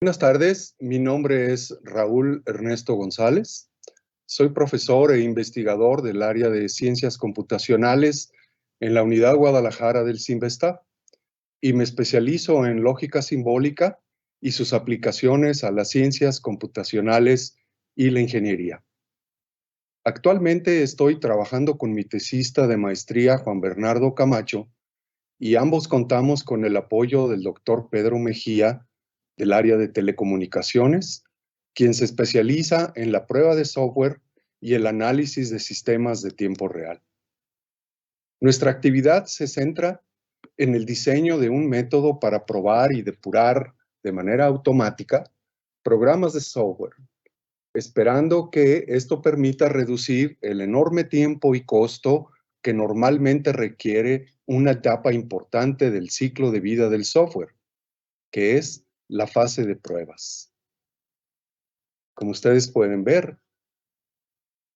Buenas tardes, mi nombre es Raúl Ernesto González. Soy profesor e investigador del área de Ciencias Computacionales en la Unidad Guadalajara del CIMBESTAB y me especializo en lógica simbólica y sus aplicaciones a las ciencias computacionales y la ingeniería. Actualmente estoy trabajando con mi tesista de maestría, Juan Bernardo Camacho, y ambos contamos con el apoyo del doctor Pedro Mejía, del área de telecomunicaciones, quien se especializa en la prueba de software y el análisis de sistemas de tiempo real. Nuestra actividad se centra en el diseño de un método para probar y depurar de manera automática programas de software, esperando que esto permita reducir el enorme tiempo y costo que normalmente requiere una etapa importante del ciclo de vida del software, que es la fase de pruebas. Como ustedes pueden ver,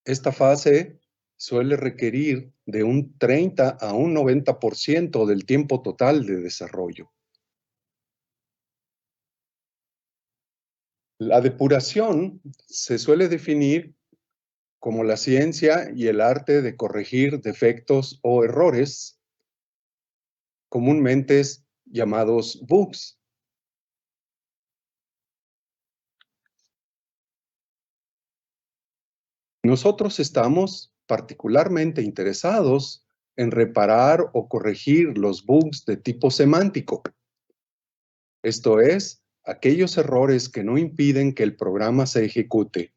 esta fase suele requerir de un 30 a un 90% del tiempo total de desarrollo. La depuración se suele definir como la ciencia y el arte de corregir defectos o errores, comúnmente llamados bugs. Nosotros estamos particularmente interesados en reparar o corregir los bugs de tipo semántico. Esto es, aquellos errores que no impiden que el programa se ejecute,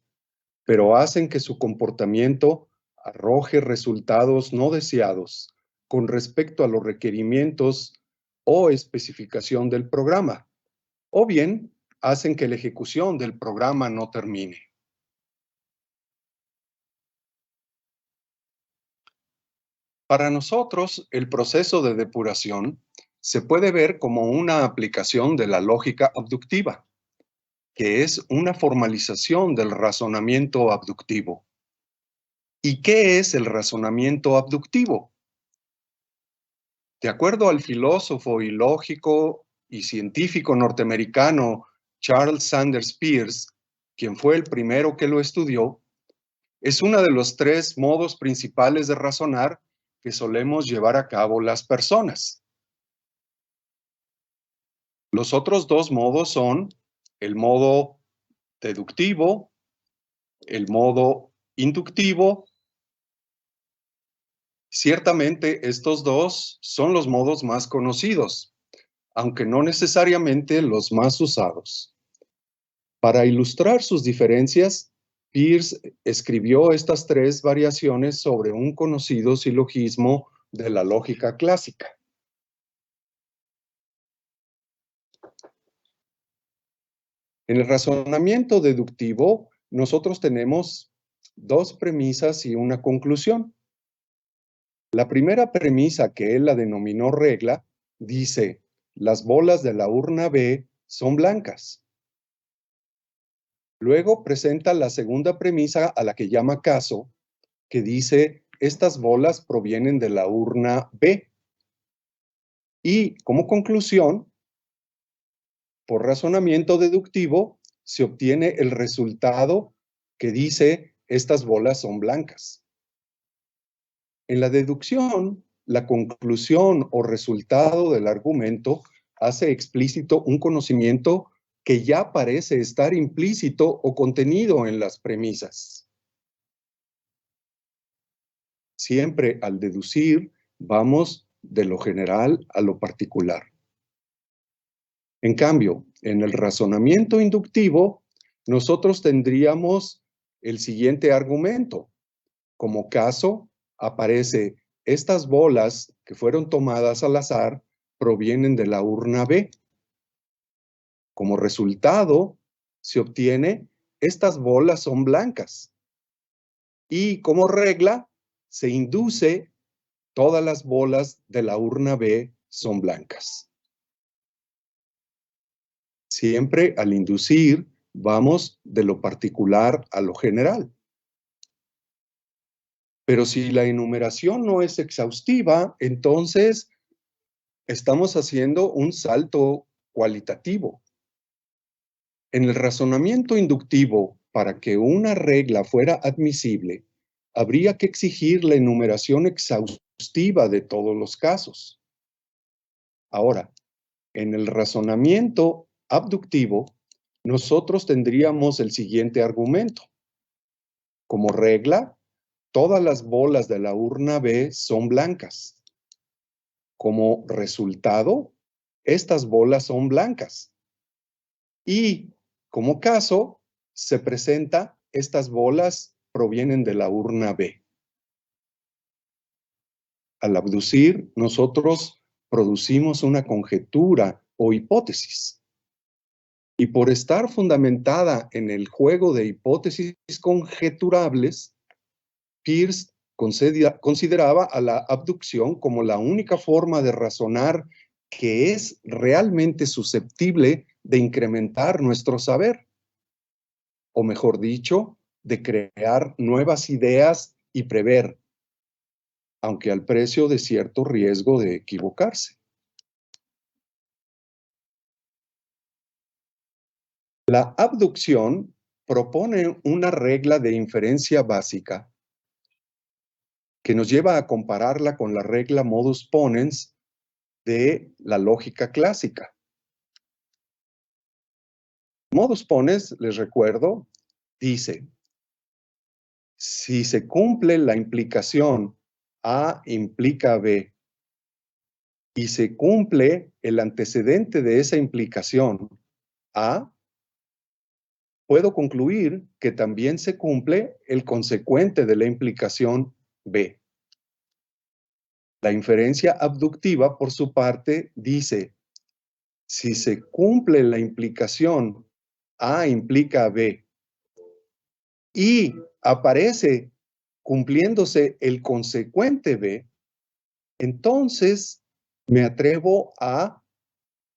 pero hacen que su comportamiento arroje resultados no deseados con respecto a los requerimientos o especificación del programa, o bien hacen que la ejecución del programa no termine. Para nosotros, el proceso de depuración se puede ver como una aplicación de la lógica abductiva, que es una formalización del razonamiento abductivo. ¿Y qué es el razonamiento abductivo? De acuerdo al filósofo y lógico y científico norteamericano Charles Sanders Peirce, quien fue el primero que lo estudió, es uno de los tres modos principales de razonar que solemos llevar a cabo las personas. Los otros dos modos son el modo deductivo, el modo inductivo. Ciertamente estos dos son los modos más conocidos, aunque no necesariamente los más usados. Para ilustrar sus diferencias, Peirce escribió estas tres variaciones sobre un conocido silogismo de la lógica clásica. En el razonamiento deductivo, nosotros tenemos dos premisas y una conclusión. La primera premisa, que él la denominó regla, dice: las bolas de la urna B son blancas. Luego presenta la segunda premisa, a la que llama caso, que dice: estas bolas provienen de la urna B. Y como conclusión, por razonamiento deductivo, se obtiene el resultado que dice: estas bolas son blancas. En la deducción, la conclusión o resultado del argumento hace explícito un conocimiento que ya parece estar implícito o contenido en las premisas. Siempre al deducir, vamos de lo general a lo particular. En cambio, en el razonamiento inductivo, nosotros tendríamos el siguiente argumento. Como caso, aparece: estas bolas que fueron tomadas al azar provienen de la urna B. Como resultado, se obtiene: estas bolas son blancas. Y como regla, se induce: todas las bolas de la urna B son blancas. Siempre al inducir, vamos de lo particular a lo general. Pero si la enumeración no es exhaustiva, entonces estamos haciendo un salto cualitativo. En el razonamiento inductivo, para que una regla fuera admisible, habría que exigir la enumeración exhaustiva de todos los casos. Ahora, en el razonamiento abductivo, nosotros tendríamos el siguiente argumento. Como regla, todas las bolas de la urna B son blancas. Como resultado, estas bolas son blancas. Y como caso, se presenta, estas bolas provienen de la urna B. Al abducir, nosotros producimos una conjetura o hipótesis. Y por estar fundamentada en el juego de hipótesis conjeturables, Peirce consideraba a la abducción como la única forma de razonar que es realmente susceptible de incrementar nuestro saber, o mejor dicho, de crear nuevas ideas y prever, aunque al precio de cierto riesgo de equivocarse. La abducción propone una regla de inferencia básica que nos lleva a compararla con la regla modus ponens de la lógica clásica. Modus ponens, les recuerdo, dice, si se cumple la implicación A implica B y se cumple el antecedente de esa implicación A, puedo concluir que también se cumple el consecuente de la implicación B. La inferencia abductiva, por su parte, dice, si se cumple la implicación A implica B y aparece cumpliéndose el consecuente B, entonces me atrevo a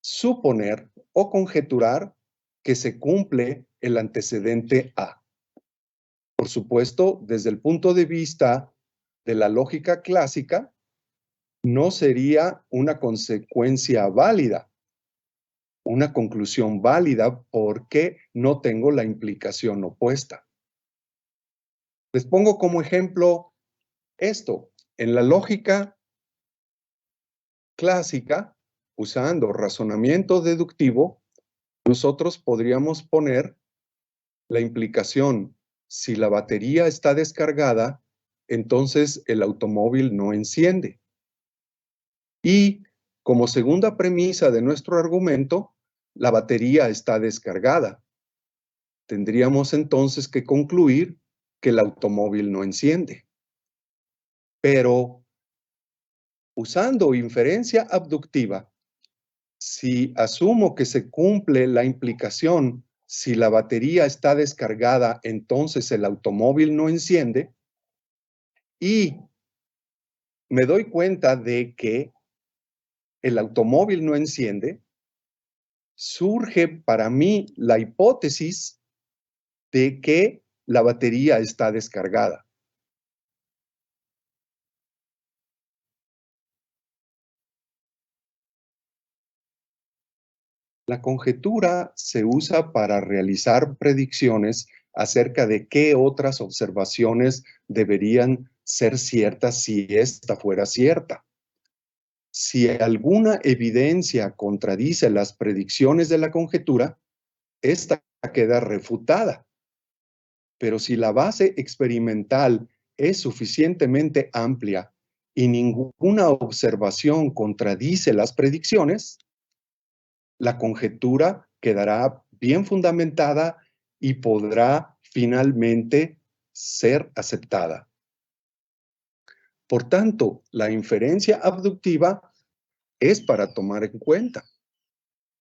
suponer o conjeturar que se cumple el antecedente A. Por supuesto, desde el punto de vista de la lógica clásica, no sería una consecuencia válida, una conclusión válida porque no tengo la implicación opuesta. Les pongo como ejemplo esto. En la lógica clásica, usando razonamiento deductivo, nosotros podríamos poner la implicación, si la batería está descargada, entonces el automóvil no enciende. Y como segunda premisa de nuestro argumento, la batería está descargada. Tendríamos entonces que concluir que el automóvil no enciende. Pero usando inferencia abductiva, si asumo que se cumple la implicación, si la batería está descargada, entonces el automóvil no enciende, y me doy cuenta de que el automóvil no enciende, surge para mí la hipótesis de que la batería está descargada. La conjetura se usa para realizar predicciones acerca de qué otras observaciones deberían ser ciertas si esta fuera cierta. Si alguna evidencia contradice las predicciones de la conjetura, esta queda refutada. Pero si la base experimental es suficientemente amplia y ninguna observación contradice las predicciones, la conjetura quedará bien fundamentada y podrá finalmente ser aceptada. Por tanto, la inferencia abductiva es para tomar en cuenta.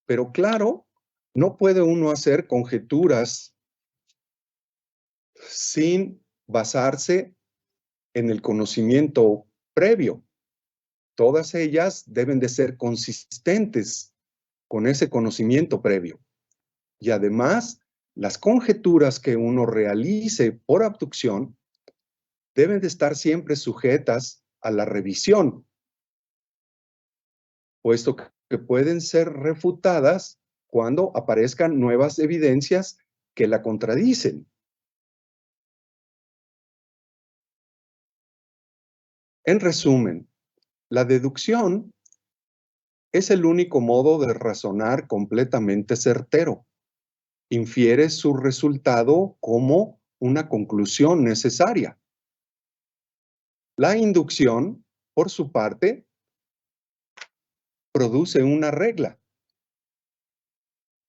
Pero claro, no puede uno hacer conjeturas sin basarse en el conocimiento previo. Todas ellas deben de ser consistentes con ese conocimiento previo. Y además, las conjeturas que uno realice por abducción deben de estar siempre sujetas a la revisión, puesto que pueden ser refutadas cuando aparezcan nuevas evidencias que la contradicen. En resumen, la deducción es el único modo de razonar completamente certero. Infiere su resultado como una conclusión necesaria. La inducción, por su parte, produce una regla.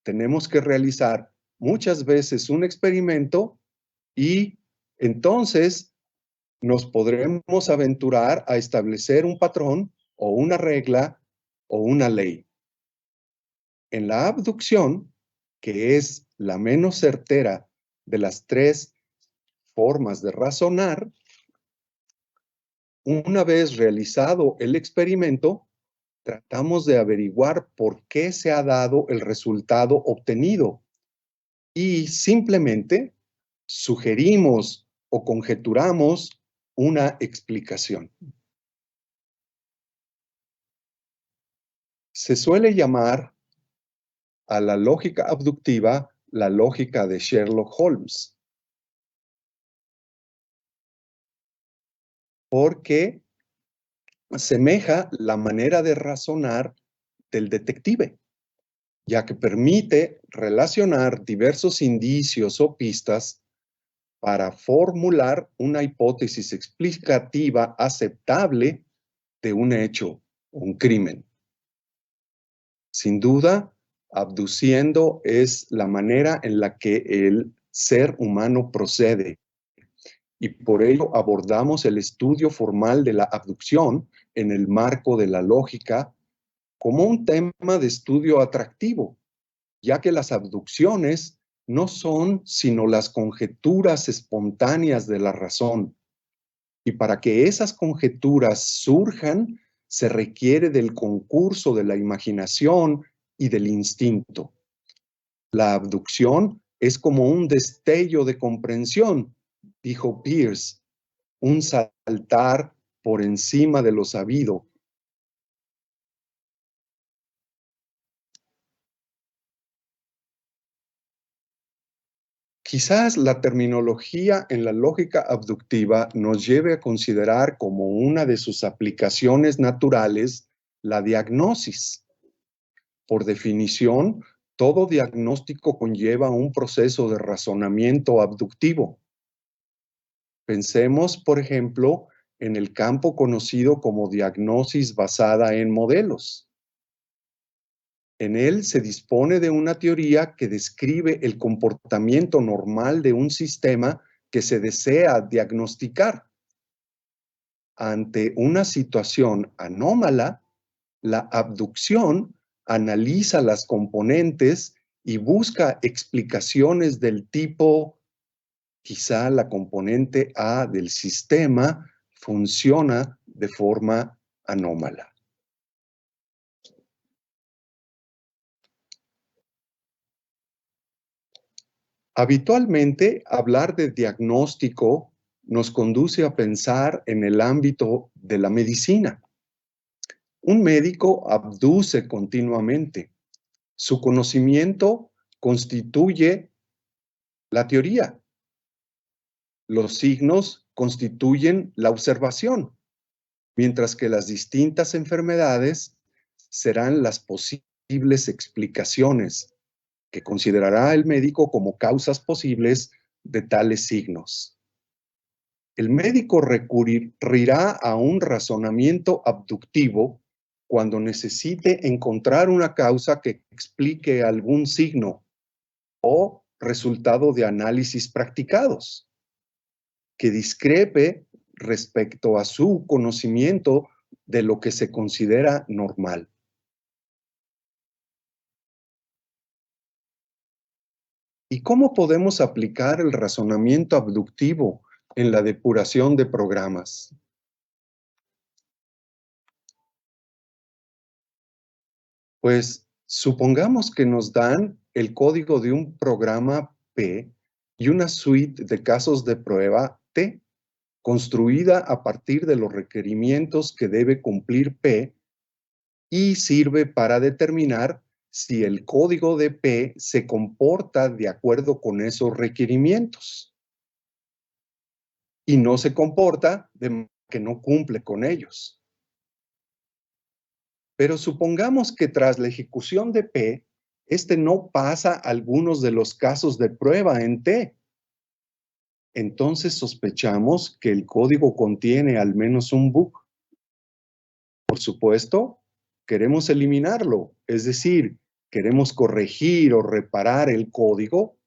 Tenemos que realizar muchas veces un experimento y entonces nos podremos aventurar a establecer un patrón o una regla o una ley. En la abducción, que es la menos certera de las tres formas de razonar, una vez realizado el experimento, tratamos de averiguar por qué se ha dado el resultado obtenido y simplemente sugerimos o conjeturamos una explicación. Se suele llamar a la lógica abductiva la lógica de Sherlock Holmes, porque asemeja la manera de razonar del detective, ya que permite relacionar diversos indicios o pistas para formular una hipótesis explicativa aceptable de un hecho, un crimen. Sin duda, abduciendo es la manera en la que el ser humano procede, y por ello abordamos el estudio formal de la abducción en el marco de la lógica como un tema de estudio atractivo, ya que las abducciones no son sino las conjeturas espontáneas de la razón. Y para que esas conjeturas surjan, se requiere del concurso de la imaginación y del instinto. La abducción es como un destello de comprensión, dijo Peirce, un saltar por encima de lo sabido. Quizás la terminología en la lógica abductiva nos lleve a considerar como una de sus aplicaciones naturales la diagnosis. Por definición, todo diagnóstico conlleva un proceso de razonamiento abductivo. Pensemos, por ejemplo, en el campo conocido como diagnosis basada en modelos. En él se dispone de una teoría que describe el comportamiento normal de un sistema que se desea diagnosticar. Ante una situación anómala, la abducción analiza las componentes y busca explicaciones del tipo: quizá la componente A del sistema funciona de forma anómala. Habitualmente, hablar de diagnóstico nos conduce a pensar en el ámbito de la medicina. Un médico abduce continuamente. Su conocimiento constituye la teoría. Los signos constituyen la observación, mientras que las distintas enfermedades serán las posibles explicaciones que considerará el médico como causas posibles de tales signos. El médico recurrirá a un razonamiento abductivo cuando necesite encontrar una causa que explique algún signo o resultado de análisis practicados, que discrepe respecto a su conocimiento de lo que se considera normal. ¿Y cómo podemos aplicar el razonamiento abductivo en la depuración de programas? Pues supongamos que nos dan el código de un programa P y una suite de casos de prueba T, construida a partir de los requerimientos que debe cumplir P y sirve para determinar si el código de P se comporta de acuerdo con esos requerimientos y no se comporta de que no cumple con ellos. Pero supongamos que tras la ejecución de P, este no pasa algunos de los casos de prueba en T. Entonces sospechamos que el código contiene al menos un bug. Por supuesto, queremos eliminarlo, es decir, queremos corregir o reparar el código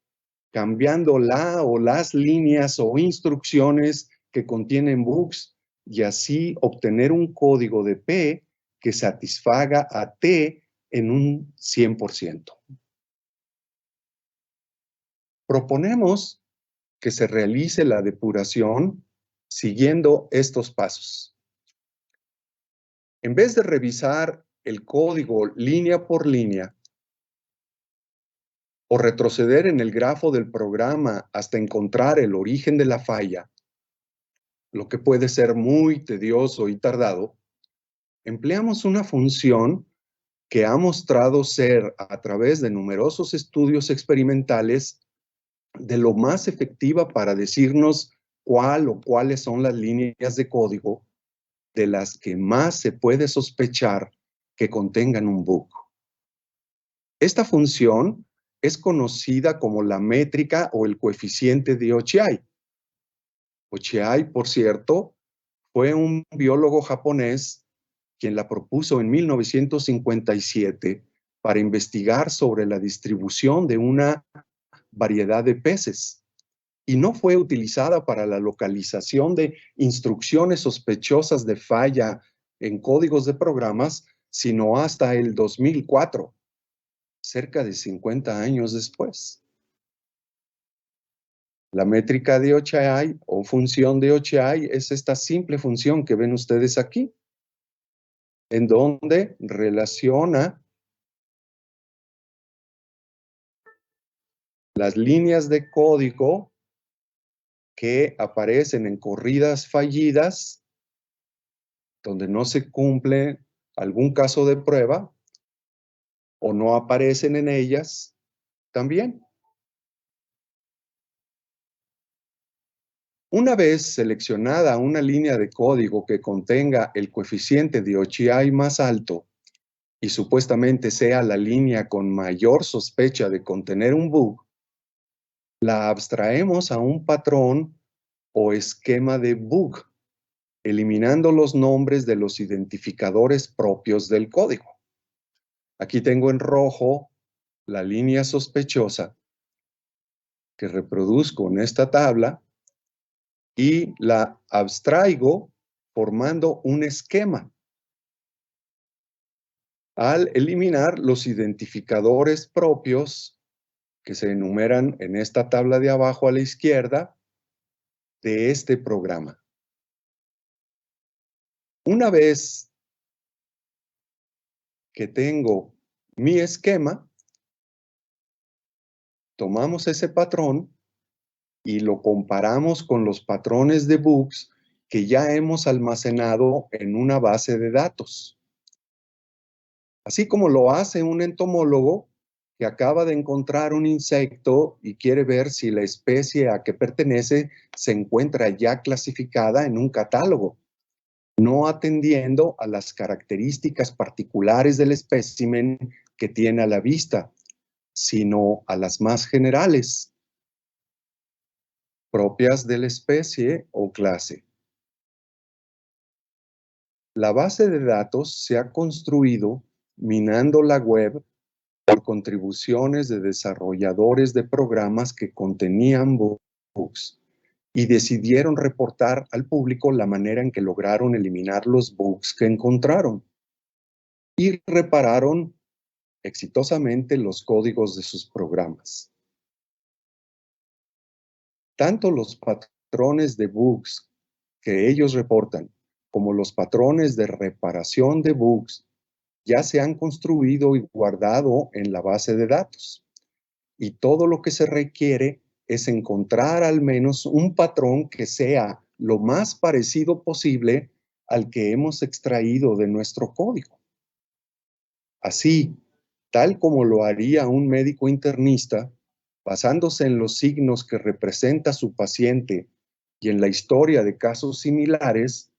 cambiando la o las líneas o instrucciones que contienen bugs y así obtener un código de P que satisfaga a T en un 100%. Proponemos que se realice la depuración siguiendo estos pasos. En vez de revisar el código línea por línea o retroceder en el grafo del programa hasta encontrar el origen de la falla, lo que puede ser muy tedioso y tardado, empleamos una función que ha mostrado ser, a través de numerosos estudios experimentales, de lo más efectiva para decirnos cuál o cuáles son las líneas de código de las que más se puede sospechar que contengan un bug. Esta función es conocida como la métrica o el coeficiente de Ochiai. Ochiai, por cierto, fue un biólogo japonés quien la propuso en 1957 para investigar sobre la distribución de una variedad de peces y no fue utilizada para la localización de instrucciones sospechosas de falla en códigos de programas, sino hasta el 2004, cerca de 50 años después. La métrica de Ochiai o función de Ochiai es esta simple función que ven ustedes aquí, en donde relaciona las líneas de código que aparecen en corridas fallidas, donde no se cumple algún caso de prueba, o no aparecen en ellas también. Una vez seleccionada una línea de código que contenga el coeficiente de Ochiai más alto y supuestamente sea la línea con mayor sospecha de contener un bug, la abstraemos a un patrón o esquema de bug, eliminando los nombres de los identificadores propios del código. Aquí tengo en rojo la línea sospechosa que reproduzco en esta tabla y la abstraigo formando un esquema al eliminar los identificadores propios que se enumeran en esta tabla de abajo a la izquierda de este programa. Una vez que tengo mi esquema, tomamos ese patrón y lo comparamos con los patrones de bugs que ya hemos almacenado en una base de datos. Así como lo hace un entomólogo que acaba de encontrar un insecto y quiere ver si la especie a que pertenece se encuentra ya clasificada en un catálogo, no atendiendo a las características particulares del espécimen que tiene a la vista, sino a las más generales, propias de la especie o clase. La base de datos se ha construido minando la web por contribuciones de desarrolladores de programas que contenían bugs y decidieron reportar al público la manera en que lograron eliminar los bugs que encontraron y repararon exitosamente los códigos de sus programas. Tanto los patrones de bugs que ellos reportan como los patrones de reparación de bugs ya se han construido y guardado en la base de datos. Y todo lo que se requiere es encontrar al menos un patrón que sea lo más parecido posible al que hemos extraído de nuestro código. Así, tal como lo haría un médico internista, basándose en los signos que representa su paciente y en la historia de casos similares,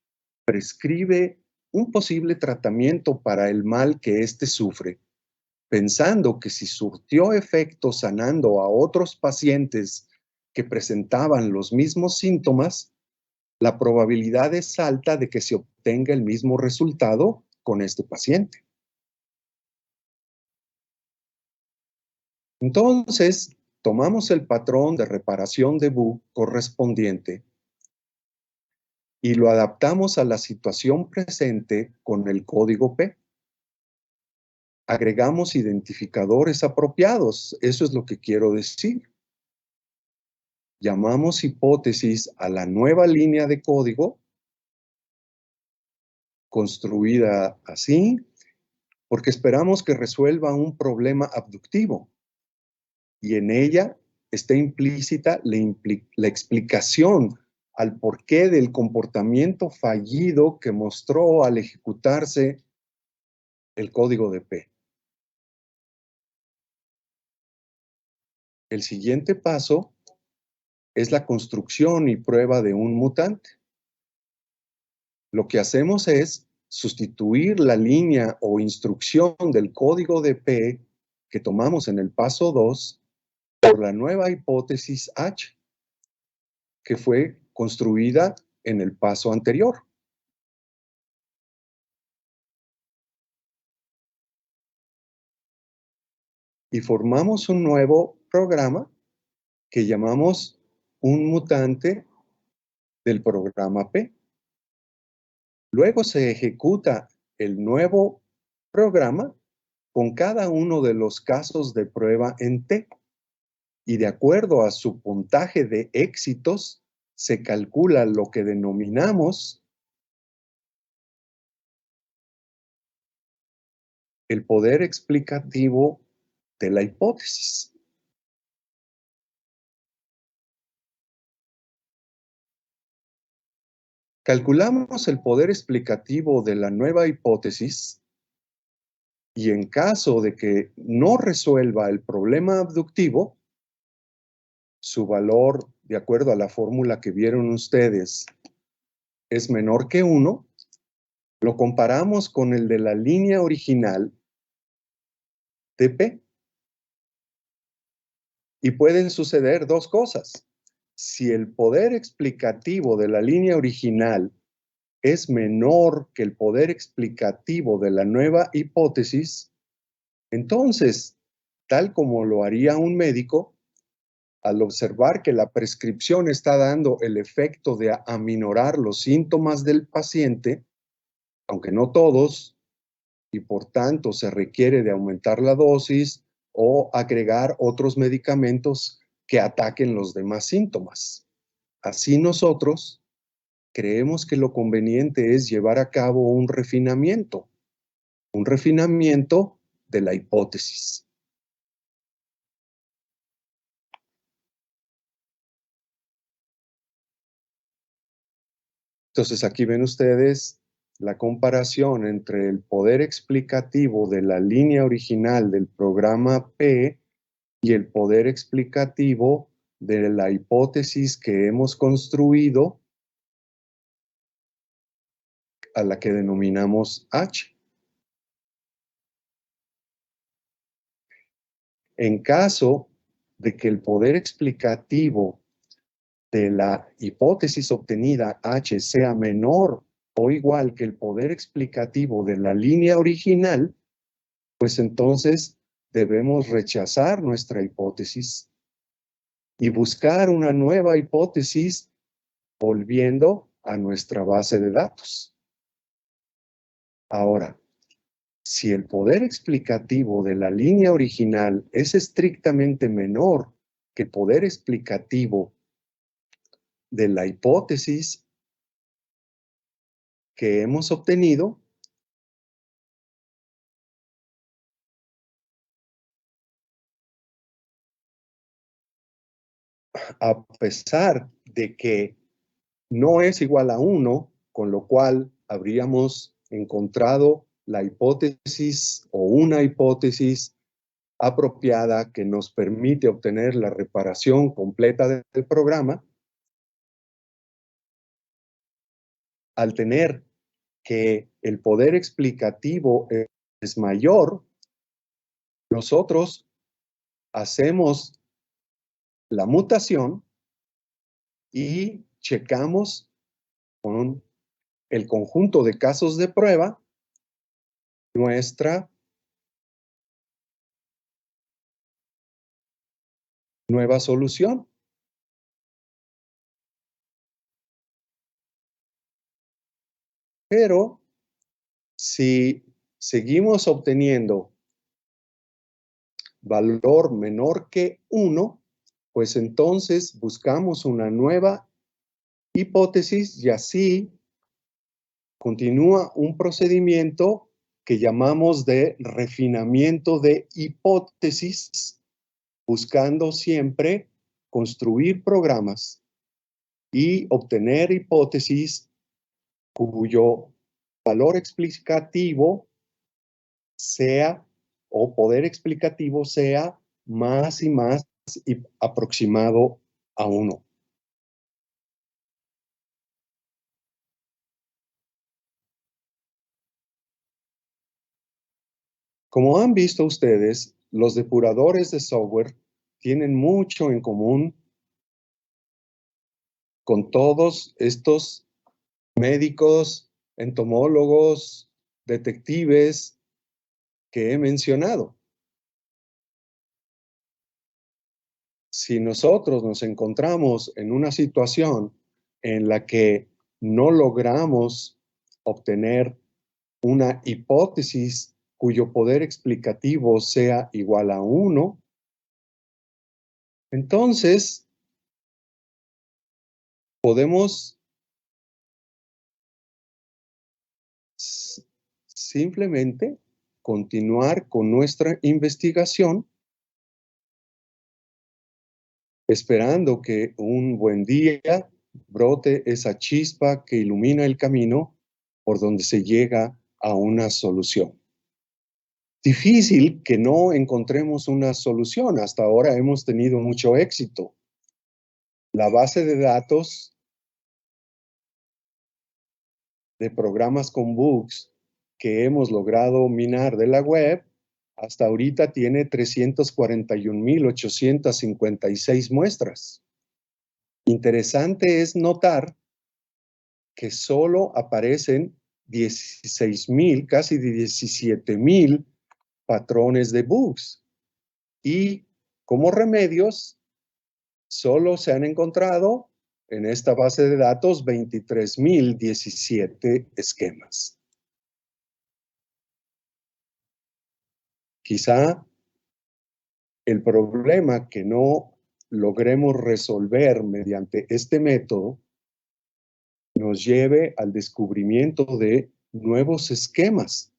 prescribe un posible tratamiento para el mal que éste sufre, pensando que si surtió efecto sanando a otros pacientes que presentaban los mismos síntomas, la probabilidad es alta de que se obtenga el mismo resultado con este paciente. Entonces, tomamos el patrón de reparación de bug correspondiente y lo adaptamos a la situación presente con el código P. Agregamos identificadores apropiados, eso es lo que quiero decir. Llamamos hipótesis a la nueva línea de código, construida así, porque esperamos que resuelva un problema abductivo. Y en ella está implícita la explicación al porqué del comportamiento fallido que mostró al ejecutarse el código de P. El siguiente paso es la construcción y prueba de un mutante. Lo que hacemos es sustituir la línea o instrucción del código de P que tomamos en el paso 2 por la nueva hipótesis H, que fue construida en el paso anterior. Y formamos un nuevo programa que llamamos un mutante del programa P. Luego se ejecuta el nuevo programa con cada uno de los casos de prueba en T. Y de acuerdo a su puntaje de éxitos, se calcula lo que denominamos el poder explicativo de la hipótesis. Calculamos el poder explicativo de la nueva hipótesis y en caso de que no resuelva el problema abductivo, su valor, de acuerdo a la fórmula que vieron ustedes, es menor que 1, lo comparamos con el de la línea original de P. Y pueden suceder dos cosas. Si el poder explicativo de la línea original es menor que el poder explicativo de la nueva hipótesis, entonces, tal como lo haría un médico, al observar que la prescripción está dando el efecto de aminorar los síntomas del paciente, aunque no todos, y por tanto se requiere de aumentar la dosis o agregar otros medicamentos que ataquen los demás síntomas. Así nosotros creemos que lo conveniente es llevar a cabo un refinamiento de la hipótesis. Entonces aquí ven ustedes la comparación entre el poder explicativo de la línea original del programa P y el poder explicativo de la hipótesis que hemos construido, a la que denominamos H. En caso de que el poder explicativo de la hipótesis obtenida H sea menor o igual que el poder explicativo de la línea original, pues entonces debemos rechazar nuestra hipótesis y buscar una nueva hipótesis volviendo a nuestra base de datos. Ahora, si el poder explicativo de la línea original es estrictamente menor que el poder explicativo de la hipótesis que hemos obtenido, a pesar de que no es igual a 1, con lo cual habríamos encontrado la hipótesis o una hipótesis apropiada que nos permite obtener la reparación completa del programa, al tener que el poder explicativo es mayor, nosotros hacemos la mutación y checamos con el conjunto de casos de prueba nuestra nueva solución. Pero si seguimos obteniendo valor menor que 1, pues entonces buscamos una nueva hipótesis y así continúa un procedimiento que llamamos de refinamiento de hipótesis, buscando siempre construir programas y obtener hipótesis cuyo valor explicativo sea o poder explicativo sea más y más aproximado a 1. Como han visto ustedes, los depuradores de software tienen mucho en común con todos estos médicos, entomólogos, detectives que he mencionado. Si nosotros nos encontramos en una situación en la que no logramos obtener una hipótesis cuyo poder explicativo sea igual a 1, entonces podemos simplemente continuar con nuestra investigación, esperando que un buen día brote esa chispa que ilumina el camino por donde se llega a una solución. Difícil que no encontremos una solución. Hasta ahora hemos tenido mucho éxito. La base de datos de programas con bugs que hemos logrado minar de la web, hasta ahorita tiene 341,856 muestras. Interesante es notar que solo aparecen 16,000, casi 17,000 patrones de bugs. Y como remedios, solo se han encontrado en esta base de datos 23,017 esquemas. Quizá el problema que no logremos resolver mediante este método nos lleve al descubrimiento de nuevos esquemas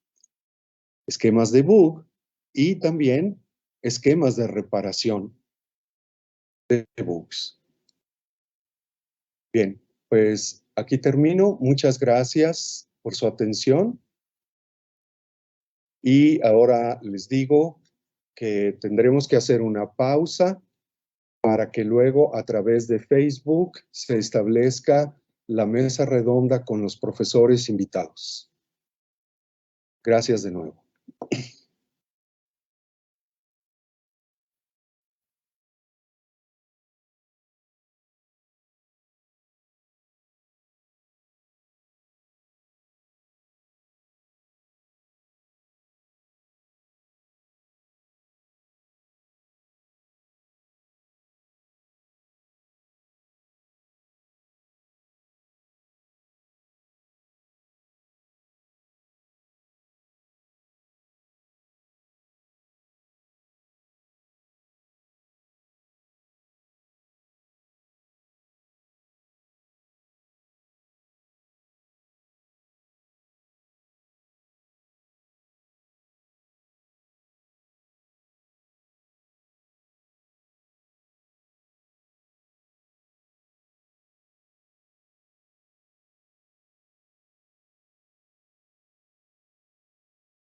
de bug y también esquemas de reparación de bugs. Bien, pues aquí termino. Muchas gracias por su atención. Y ahora les digo que tendremos que hacer una pausa para que luego a través de Facebook se establezca la mesa redonda con los profesores invitados. Gracias de nuevo.